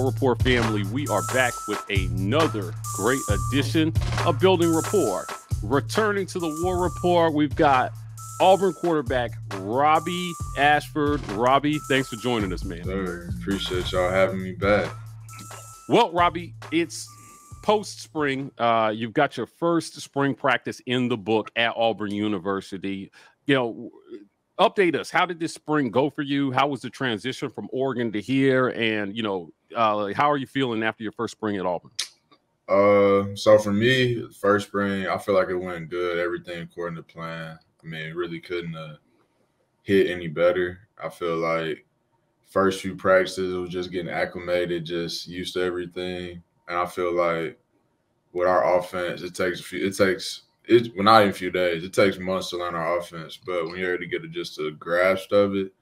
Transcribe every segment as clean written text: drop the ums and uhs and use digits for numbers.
Rapport family. We are back with another great edition of Building Rapport. Returning to the War Rapport, we've got Auburn quarterback Robby Ashford. Robby, thanks for joining us, man. Sir, appreciate y'all having me back. Well, Robby, it's post-spring. You've got your first spring practice in the book at Auburn University. Update us. How did this spring go for you? How was the transition from Oregon to here? And, how are you feeling after your first spring at Auburn? So for me, first spring, I feel like it went good. Everything according to plan. I mean, it really couldn't hit any better. I feel like first few practices, it was just getting acclimated, just used to everything. And I feel like with our offense, well, not even a few days. It takes months to learn our offense. But when you're able to get just a grasp of it,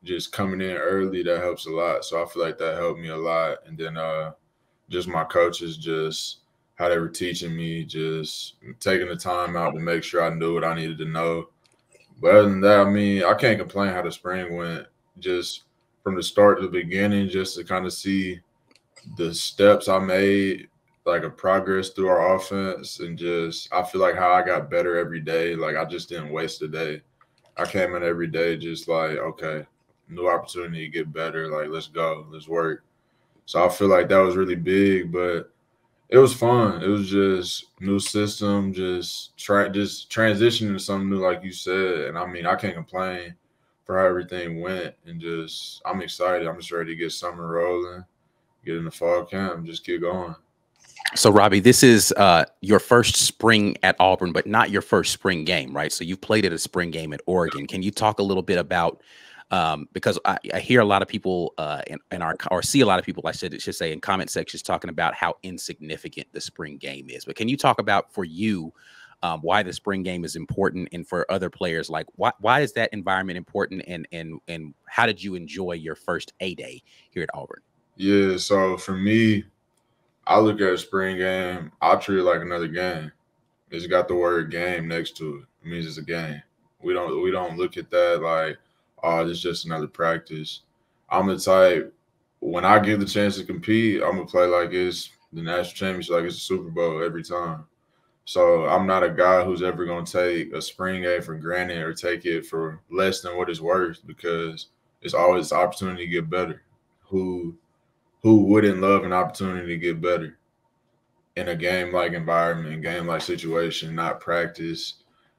just coming in early, that helps a lot. So I feel like that helped me a lot. And then just my coaches, just how they were teaching me, just taking the time out to make sure I knew what I needed to know. But other than that, I mean, I can't complain how the spring went. Just from the start to the beginning, just to kind of see the steps I made, like a progress through our offense, and just I feel like how I got better every day. Like I just didn't waste a day. I came in every day just like, okay, new opportunity to get better. Like, let's go, let's work. So I feel like that was really big, but it was fun. It was just new system, just transitioning to something new, like you said. And I mean, I can't complain for how everything went, and just I'm excited. I'm just ready to get summer rolling, get in the fall camp, just keep going. So, Robby, this is your first spring at Auburn, but not your first spring game, right? So you've played at a spring game at Oregon. Can you talk a little bit about, because I hear a lot of people or see a lot of people, I should say, in comment sections talking about how insignificant the spring game is. But can you talk about, for you, why the spring game is important, and for other players, like why is that environment important, and how did you enjoy your first A-Day here at Auburn? Yeah, so for me, I look at a spring game, I treat it like another game. It's got the word game next to it. It means it's a game. We don't look at that like, oh, it's just another practice. I'm the type, when I get the chance to compete, I'm gonna play like it's the national championship, like it's a Super Bowl every time. So I'm not a guy who's ever gonna take a spring game for granted or take it for less than what it's worth, because it's always an opportunity to get better. Who wouldn't love an opportunity to get better in a game-like environment, game-like situation, not practice?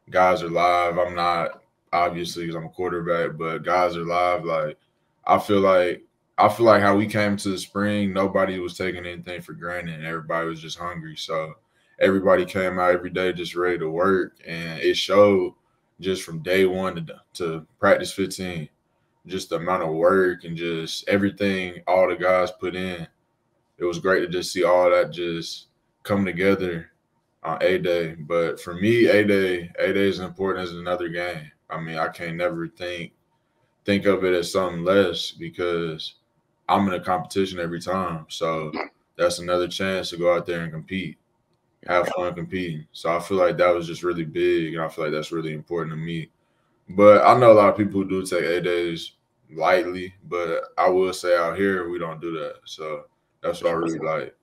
Guys are live. I'm not, obviously, because I'm a quarterback, but guys are live. Like, I feel like how we came to the spring, nobody was taking anything for granted, and everybody was just hungry. So everybody came out every day just ready to work, and it showed just from day one to practice 15. Just the amount of work and just everything all the guys put in. It was great to just see all that just come together on A-Day. But for me, A-Day is important as another game. I mean, I can't never think of it as something less, because I'm in a competition every time. So that's another chance to go out there and compete, have fun competing. So I feel like that was just really big, and I feel like that's really important to me. But I know a lot of people who do take A-Days lightly, but I will say out here we don't do that. So that's what I really like.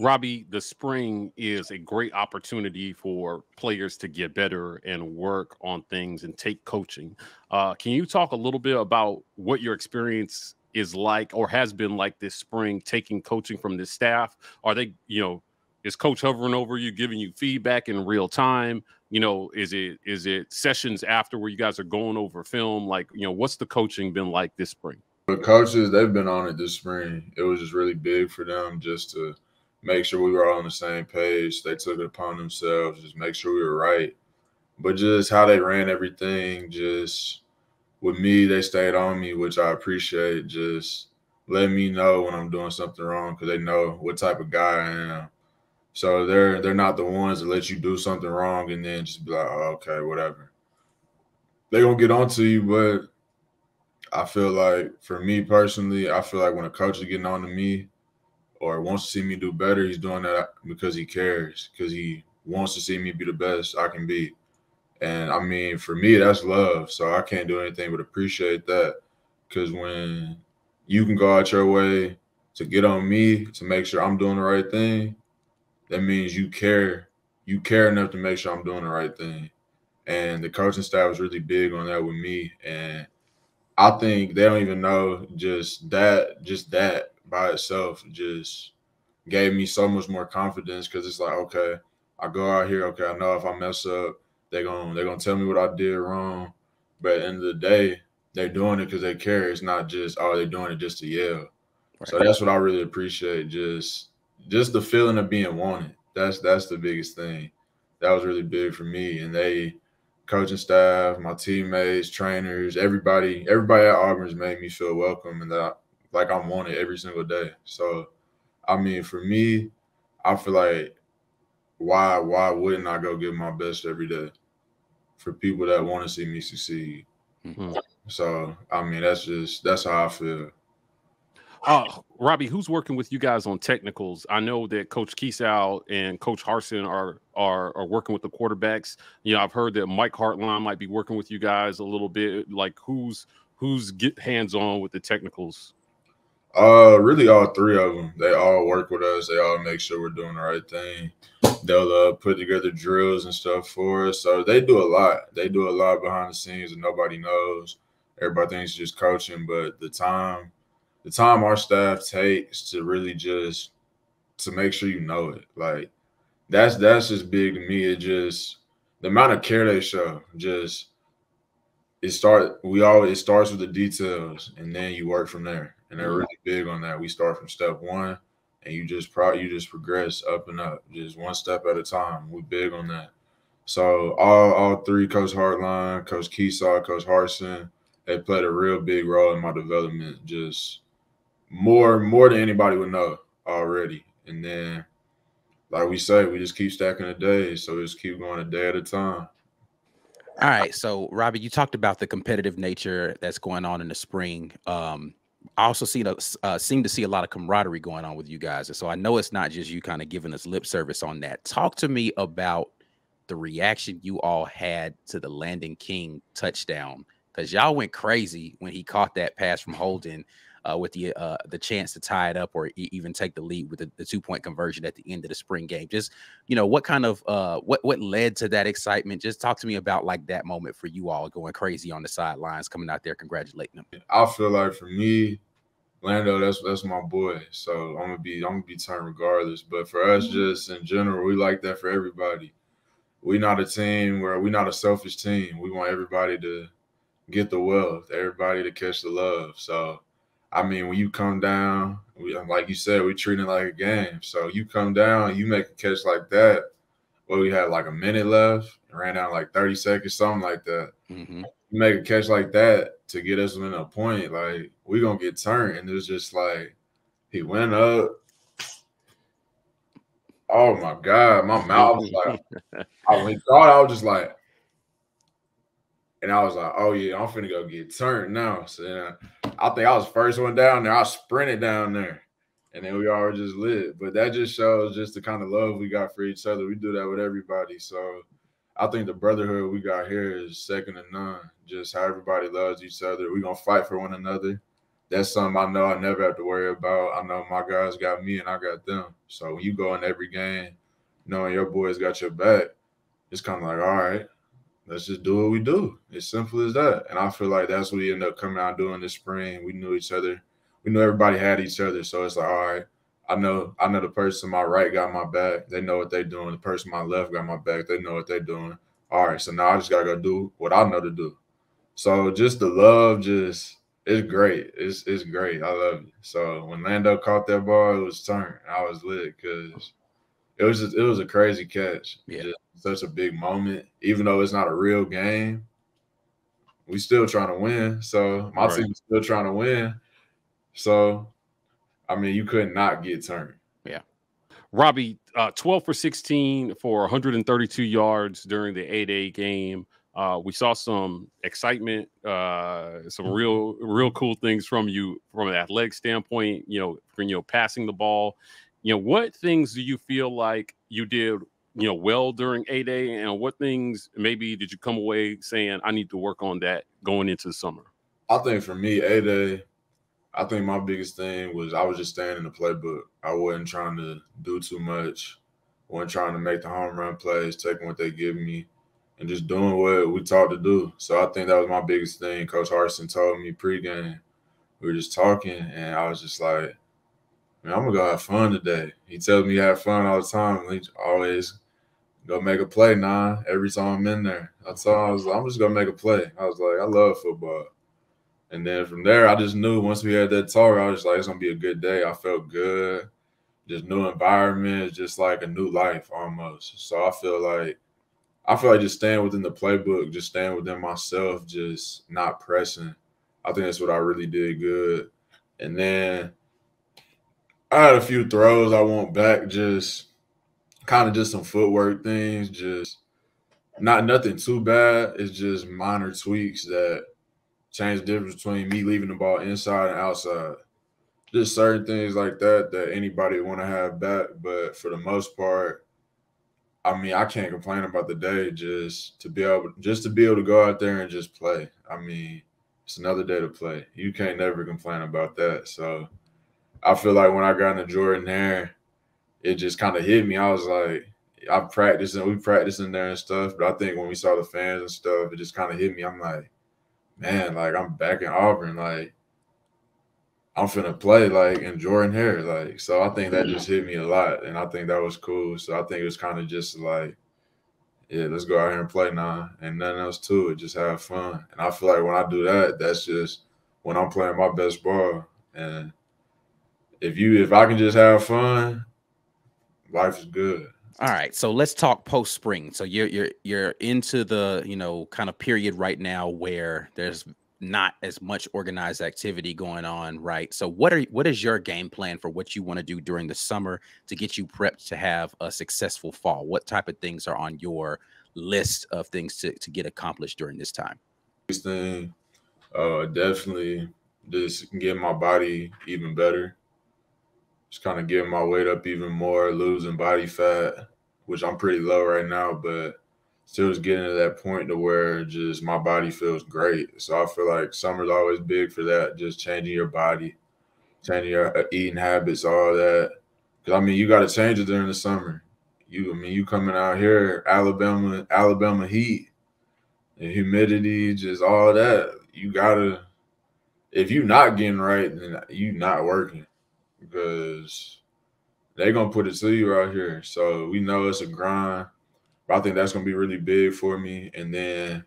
Robby, the spring is a great opportunity for players to get better and work on things and take coaching. Can you talk a little bit about what your experience is like, or has been like, this spring, taking coaching from this staff? Are they, is coach hovering over you, giving you feedback in real time? Is it sessions after where you guys are going over film? Like, what's the coaching been like this spring? The coaches, they've been on it this spring. It was just really big for them just to make sure we were all on the same page. They took it upon themselves, just make sure we were right. But just how they ran everything, just with me, they stayed on me, which I appreciate. Just letting me know when I'm doing something wrong, because they know what type of guy I am. So they're not the ones that let you do something wrong and then just be like, oh, okay, whatever. They're going to get on to you, but I feel like, for me personally, I feel like when a coach is getting on to me or wants to see me do better, he's doing that because he cares, because he wants to see me be the best I can be. And, I mean, for me, that's love. So I can't do anything but appreciate that, because when you can go out your way to get on me to make sure I'm doing the right thing, that means you care. You care enough to make sure I'm doing the right thing. And the coaching staff was really big on that with me. And I think they don't even know just that by itself just gave me so much more confidence, because it's like, okay, I go out here, okay, I know if I mess up, they're gonna tell me what I did wrong. But at the end of the day, they're doing it because they care. It's not just, oh, they're doing it just to yell. Right. So that's what I really appreciate. Just the feeling of being wanted. That's the biggest thing. That was really big for me. And they, coaching staff, my teammates, trainers, everybody at Auburn's made me feel welcome and that like I'm wanted every single day. So I mean, for me, I feel like why wouldn't I go give my best every day for people that want to see me succeed? Mm-hmm. So I mean, that's how I feel. Robby, who's working with you guys on technicals? I know that Coach Kiesau and Coach Harsin are working with the quarterbacks. You know, I've heard that Mike Hartline might be working with you guys a little bit. Like, who's get hands on with the technicals? Really all three of them. They all work with us. They all make sure we're doing the right thing. They'll put together drills and stuff for us. So they do a lot. They do a lot behind the scenes that nobody knows. Everybody thinks it's just coaching, but the time our staff takes to really just to make sure you know it, like that's just big to me. It just the amount of care they show. Just it starts with the details, and then you work from there. And they're really big on that. We start from step one, and you just progress up and up, just one step at a time. We big on that. So all three, Coach Hartline, Coach Kiesau, Coach Harsin, they played a real big role in my development. Just more than anybody would know already. And then, like we say, we just keep stacking the days. So we just keep going a day at a time. All right. So, Robby, you talked about the competitive nature that's going on in the spring. I also seem to see a lot of camaraderie going on with you guys. And so I know it's not just you kind of giving us lip service on that. Talk to me about the reaction you all had to the Landon King touchdown, because y'all went crazy when he caught that pass from Holden with the chance to tie it up or even take the lead with the 2-point conversion at the end of the spring game. Just, you know, what kind of what led to that excitement? Just talk to me about like that moment for you all going crazy on the sidelines, coming out there congratulating him. I feel like for me, Lando, that's my boy. So I'm gonna be turned regardless. But for us, just in general, we like that for everybody. We're not a team where we're not a selfish team. We want everybody to get the wealth, everybody to catch the love. So I mean, when you come down, like you said, we treat it like a game. So you come down, you make a catch like that. Well, we had like a minute left, ran down like 30 seconds, something like that. Mm-hmm. You make a catch like that to get us within a point, like we're gonna get turned. And it was just like he went up. Oh my God, my mouth was like when he thought, I was just like, and I was like, oh yeah, I'm finna go get turned now. So then I think I was the first one down there. I sprinted down there, and then we all just lit. But that just shows just the kind of love we got for each other. We do that with everybody. So I think the brotherhood we got here is second to none. Just how everybody loves each other. We're gonna fight for one another. That's something I know I never have to worry about. I know my guys got me and I got them. So when you go in every game, knowing your boys got your back, it's kind of like, all right, let's just do what we do. It's simple as that. And I feel like that's what we ended up coming out doing this spring. We knew each other. We knew everybody had each other. So it's like, all right, I know the person on my right got my back. They know what they're doing. The person on my left got my back. They know what they're doing. All right, so now I just got to go do what I know to do. So just the love, it's great. It's great. I love it. So when Lando caught that ball, it was turned. I was lit because it was a crazy catch. Yeah. Just such a big moment. Even though it's not a real game, we still trying to win. So my team is still trying to win. So, I mean, you could not get turned. Yeah. Robby, 12 for 16 for 132 yards during the 8A game. We saw some excitement, some real cool things from you from an athletic standpoint, passing the ball. What things do you feel like you did, well during 8A, and what things maybe did you come away saying, I need to work on that going into the summer? I think for me, 8A, I think my biggest thing was I was just staying in the playbook. I wasn't trying to do too much. Wasn't trying to make the home run plays, taking what they give me, and just doing what we taught to do. So I think that was my biggest thing. Coach Harsin told me pregame. We were just talking, and I was just like, man, I'm going to go have fun today. He tells me have fun all the time. He always go make a play, every time I'm in there. I told him, I was like, I'm just going to make a play. I was like, I love football. And then from there, I just knew once we had that talk, I was like, it's going to be a good day. I felt good. Just new environment, just like a new life almost. So I feel like just staying within the playbook, just staying within myself, just not pressing. I think that's what I really did good. And then I had a few throws I want back, just kind of just some footwork things, just nothing too bad. It's just minor tweaks that change the difference between me leaving the ball inside and outside. Just certain things like that anybody want to have back. But for the most part, I mean, I can't complain about the day just to be able to go out there and just play. I mean, it's another day to play. You can't never complain about that. So I feel like when I got into Jordan there, it just kind of hit me. I was like, we practiced in there and stuff. But I think when we saw the fans and stuff, it just kind of hit me. I'm like, man, like I'm back in Auburn. Like I'm finna play like in Jordan hair. Like, so I think that just hit me a lot. And I think that was cool. So I think it was kind of just like, yeah, let's go out here and play now. And nothing else to it. Just have fun. And I feel like when I do that, that's just when I'm playing my best ball. And if I can just have fun, life is good. All right, so let's talk post spring. So you're into the kind of period right now where there's not as much organized activity going on, right? So what is your game plan for what you want to do during the summer to get you prepped to have a successful fall? What type of things are on your list of things to get accomplished during this time? This thing, definitely just getting my body even better. Just kind of getting my weight up even more, losing body fat, which I'm pretty low right now, but still just getting to that point to where just my body feels great. So I feel like summer's always big for that, just changing your body, changing your eating habits, all that. Because, I mean, you got to change it during the summer. You coming out here, Alabama heat, and humidity, just all that. You got to – if you're not getting right, then you not working. Because they're going to put it to you out here. So we know it's a grind. But I think that's going to be really big for me. And then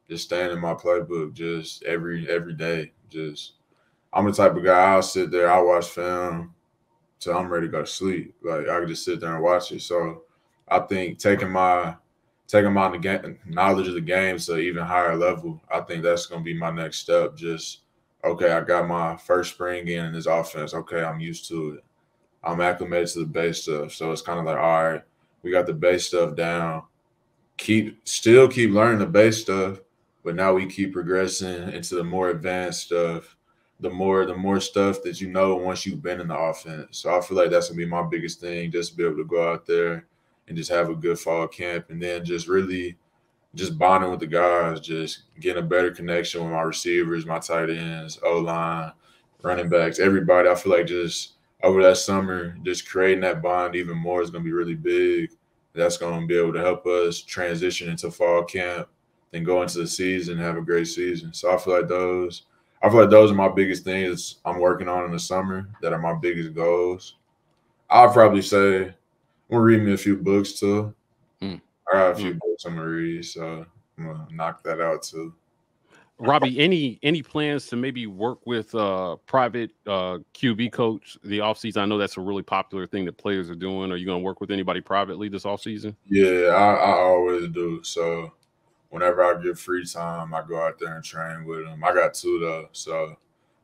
just staying in my playbook just every day. Just I'm the type of guy, I'll sit there, I'll watch film till I'm ready to go to sleep. Like I can just sit there and watch it. So I think taking my knowledge of the game to an even higher level, I think that's going to be my next step. Just okay, I got my first spring in this offense. Okay, I'm used to it. I'm acclimated to the base stuff. So it's kind of like, all right, we got the base stuff down. Still keep learning the base stuff, but now we keep progressing into the more advanced stuff, the more stuff that you know once you've been in the offense. So I feel like that's gonna be my biggest thing, just to be able to go out there and just have a good fall camp, and then just really just bonding with the guys, just getting a better connection with my receivers, my tight ends, O-line, running backs, everybody. I feel like just over that summer, just creating that bond even more is going to be really big. That's going to be able to help us transition into fall camp, then go into the season and have a great season. So I feel like those are my biggest things I'm working on in the summer that are my biggest goals. I'll probably say I'm going to read me a few books too. I got a few books I'm gonna read, so I'm gonna knock that out too. Robby, any plans to maybe work with private QB coach the offseason? I know that's a really popular thing that players are doing. Are you gonna work with anybody privately this offseason? Yeah, I always do. So whenever I get free time, I go out there and train with them. I got two though, so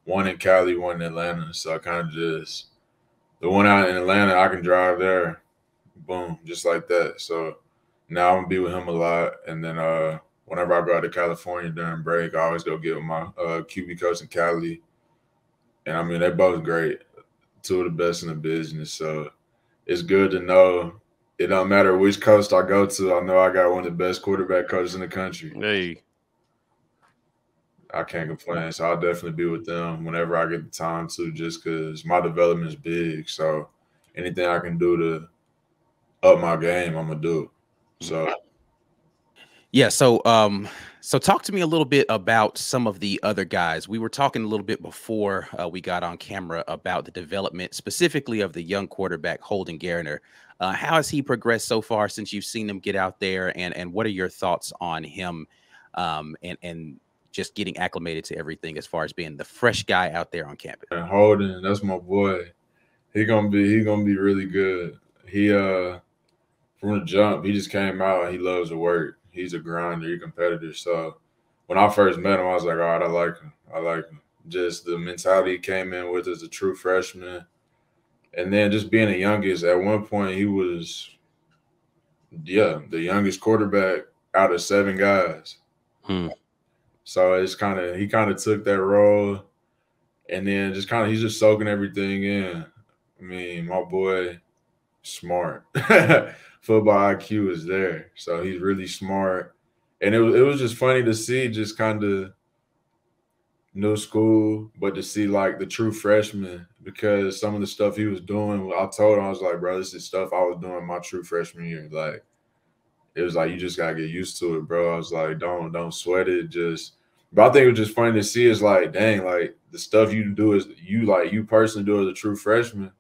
one in Cali, one in Atlanta. So I kind of just the one out in Atlanta, I can drive there, boom, just like that. So now I'm gonna be with him a lot, and then whenever I go out to California during break, I always go get with my QB coach in Cali, and I mean they're both great, two of the best in the business. So it's good to know it don't matter which coast I go to. I know I got one of the best quarterback coaches in the country. Hey, I can't complain. So I'll definitely be with them whenever I get the time to, just because my development is big. So anything I can do to up my game, I'm gonna do. So yeah. So talk to me a little bit about some of the other guys. We were talking a little bit before we got on camera about the development specifically of the young quarterback Holden Garner. How has he progressed so far since you've seen him get out there, and what are your thoughts on him and just getting acclimated to everything as far as being the fresh guy out there on campus? and Holden, that's my boy. He gonna be really good. He from the jump, he just came out. He loves to work. He's a grinder, he's a competitor. So when I first met him, I was like, all right, I like him. I like him. Just the mentality he came in with as a true freshman. And then just being the youngest, at one point he was, the youngest quarterback out of 7 guys. So it's he kind of took that role, and then he's just soaking everything in. I mean, my boy, smart. Football IQ is there, so he's really smart. And it was just funny to see, just kind of new school, but to see like the true freshman, because some of the stuff he was doing, I told him, I was like, bro, this is stuff I was doing my true freshman year. Like, it was like, you just gotta get used to it, bro. I was like, don't sweat it. But I think it was just funny to see. Is like, dang, like the stuff you do is you personally do as a true freshman.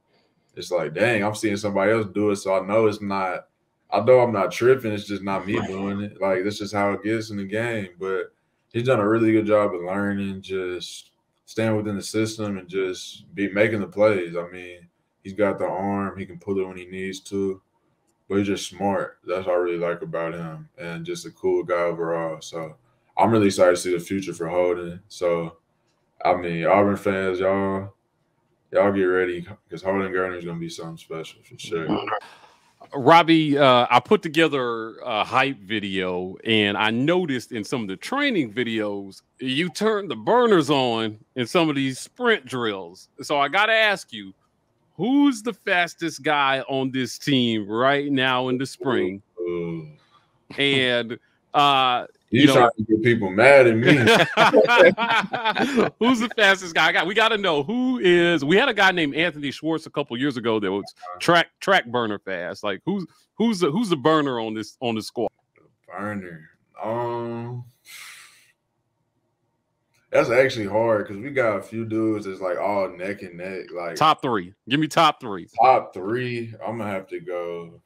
It's like, dang, I'm seeing somebody else do it, so I know it's not. I know I'm not tripping. It's just not me doing it. Like, that's just how it gets in the game. But he's done a really good job of learning, just staying within the system and just making the plays. I mean, he's got the arm. He can pull it when he needs to. But he's just smart. That's what I really like about him, and just a cool guy overall. So I'm really excited to see the future for Holden. So, I mean, Auburn fans, y'all get ready, because Holden Garner is going to be something special for sure. Robby, I put together a hype video, and I noticed in some of the training videos, you turn the burners on in some of these sprint drills. So I got to ask you, who's the fastest guy on this team right now in the spring? Ooh. And you trying to get people mad at me. Who's the fastest guy? We got to know who is. We had a guy named Anthony Schwartz a couple years ago that was track burner fast. Like, who's the burner on this squad? Burner. That's actually hard, because we got a few dudes that's like all neck and neck. Like, top 3. Give me top 3. Top 3. I'm gonna have to go.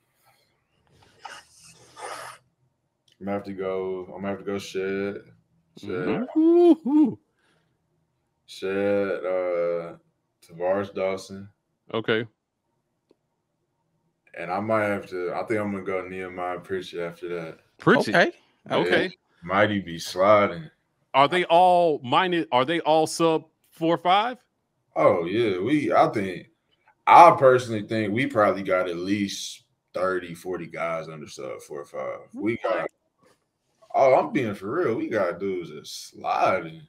I'm gonna have to go Shed. Shed, Tavares Dawson. Okay. And I might have to. I think I'm gonna go Nehemiah Pritchett after that. Pritchett. Okay. Yeah, mighty be sliding. Are they all sub 4.5? Oh yeah. I personally think we probably got at least 30, 40 guys under sub 4.5. We got. Oh, I'm being for real. We got dudes that sliding.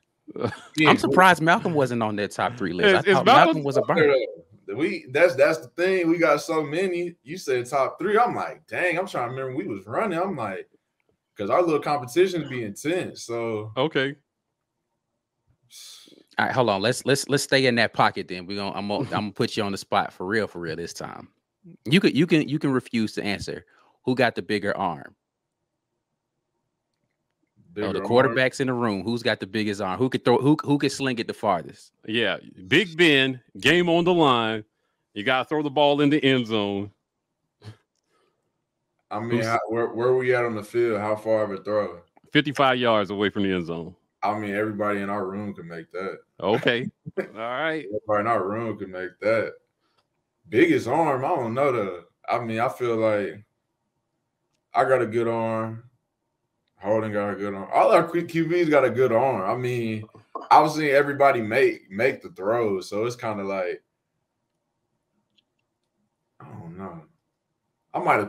I'm surprised Malcolm wasn't on that top 3 list. I thought Malcolm was a burner. That's the thing. We got so many. You said top 3. I'm like, dang. I'm trying to remember when we was running. I'm like, because our little competition be intense. So okay. All right, hold on. Let's stay in that pocket then. I'm gonna put you on the spot for real this time. You can refuse to answer. Who got the bigger arm? The quarterbacks in the room. Who's got the biggest arm? Who could throw? Who could sling it the farthest? Yeah, Big Ben. Game on the line. You gotta throw the ball in the end zone. I mean, where were we at on the field? How far of a throw? 55 yards away from the end zone. I mean, everybody in our room can make that. Okay. All right. Everybody in our room can make that. Biggest arm, I don't know though. I mean, I feel like I got a good arm. Holden got a good arm. All our QBs got a good arm. I mean, I've seen everybody make the throws, so it's kind of like, I don't know. I might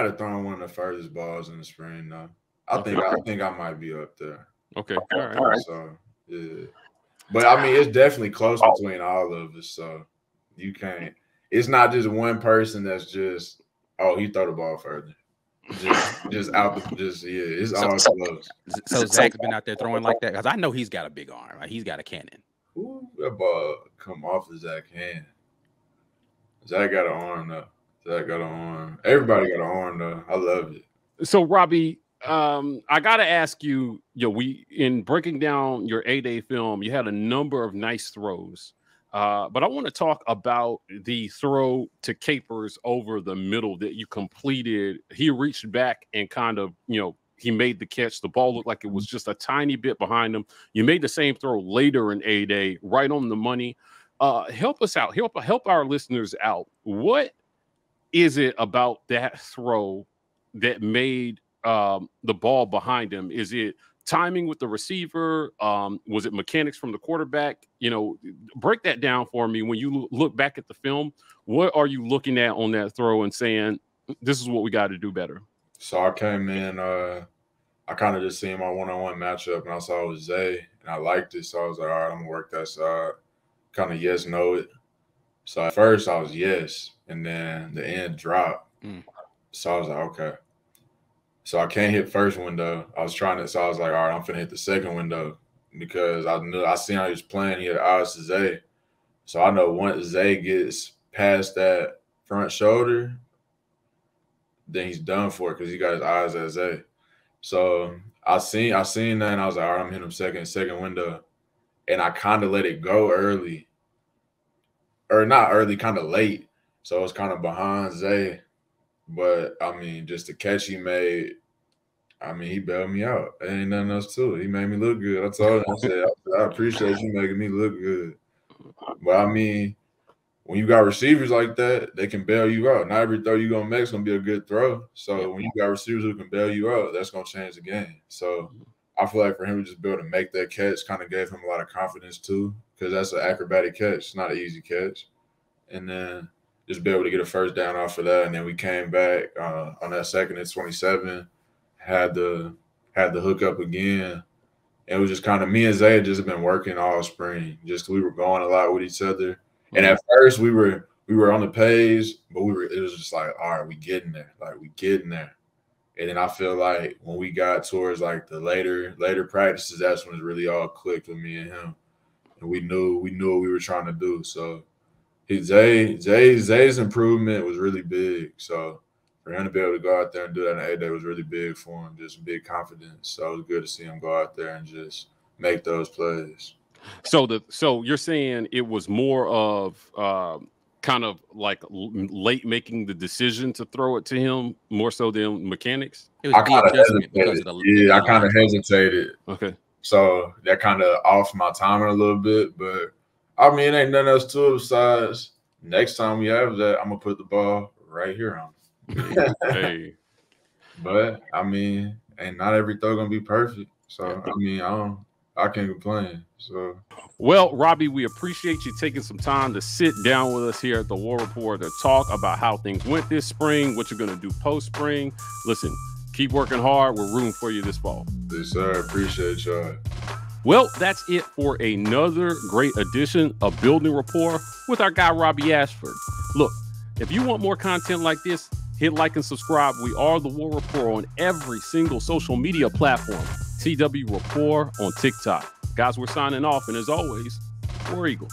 have thrown one of the furthest balls in the spring though. I think I might be up there. Okay. All right. So yeah. But I mean, it's definitely close between all of us. So you can't. It's not just one person that's just, oh, he throw the ball further. just out the it's all close. So Zach's been out there throwing like that because I know he's got a big arm. Like he's got a cannon. Ooh, that ball come off of Zach's hand. Zach got an arm though. Zach got an arm. Everybody got an arm though. I love it. So Robbie, I gotta ask you, we in breaking down your A-Day film, you had a number of nice throws. But I want to talk about the throw to Capers over the middle that you completed. He reached back and kind of, he made the catch. The ball looked like it was just a tiny bit behind him. You made the same throw later in A-Day, right on the money. Help us out. Help our listeners out. What is it about that throw that made the ball behind him? Is it timing with the receiver? Was it mechanics from the quarterback? Break that down for me. When you look back at the film, what are you looking at on that throw and saying, this is what we got to do better? So I came in, I kind of just seen my one-on-one matchup, and I saw it was Zay, and I liked it. So I was like, all right, I'm going to work that side. Kind of yes, no it. So at first I was yes, and then the end dropped. So I was like, okay. So I can't hit first window. I was like, all right, I'm finna hit the second window because I seen how he was playing. He had eyes to Zay. So I know once Zay gets past that front shoulder, then he's done for it because he got his eyes at Zay. So I seen that, and I was like, all right, I'm hitting him second window. And I kind of let it go early. Or not early, kind of late. So it was kind of behind Zay. But, just the catch he made, he bailed me out. There ain't nothing else to it. He made me look good. I told him, I said, I appreciate you making me look good. But, when you got receivers like that, they can bail you out. Not every throw you're going to make is going to be a good throw. So, when you got receivers who can bail you out, that's going to change the game. So, I feel like for him to just be able to make that catch kind of gave him a lot of confidence too, because that's an acrobatic catch. It's not an easy catch. And then just be able to get a first down off of that. And then we came back on that second at 27, had the hook up again. It was just kind of me and Zay had just been working all spring. Just we were going a lot with each other. And at first we were on the page, but it was just like, all right, we getting there. Like we getting there. And then I feel like when we got towards like the later practices, that's when it really all clicked with me and him. And we knew what we were trying to do. So Zay's improvement was really big. So for him to be able to go out there and do that in A-Day was really big for him, just big confidence. So it was good to see him go out there and just make those plays. So you're saying it was more of kind of like late making the decision to throw it to him more so than mechanics? It was I kind of hesitated. I kind of hesitated. Okay. So that kind of off my timing a little bit, but it ain't nothing else to it besides next time we have that, I'm gonna put the ball right here on him. Hey. But ain't not every throw gonna be perfect. So I can't complain. So, well, Robbie, we appreciate you taking some time to sit down with us here at the War Report to talk about how things went this spring, what you're going to do post-spring. Listen, keep working hard. We're rooting for you this fall. Yes, sir. Appreciate y'all. Well, that's it for another great edition of Building Rapport with our guy, Robby Ashford. Look, if you want more content like this, hit like and subscribe. We are the War Report on every single social media platform. TW Rapport on TikTok. Guys, we're signing off, and as always, War Eagle.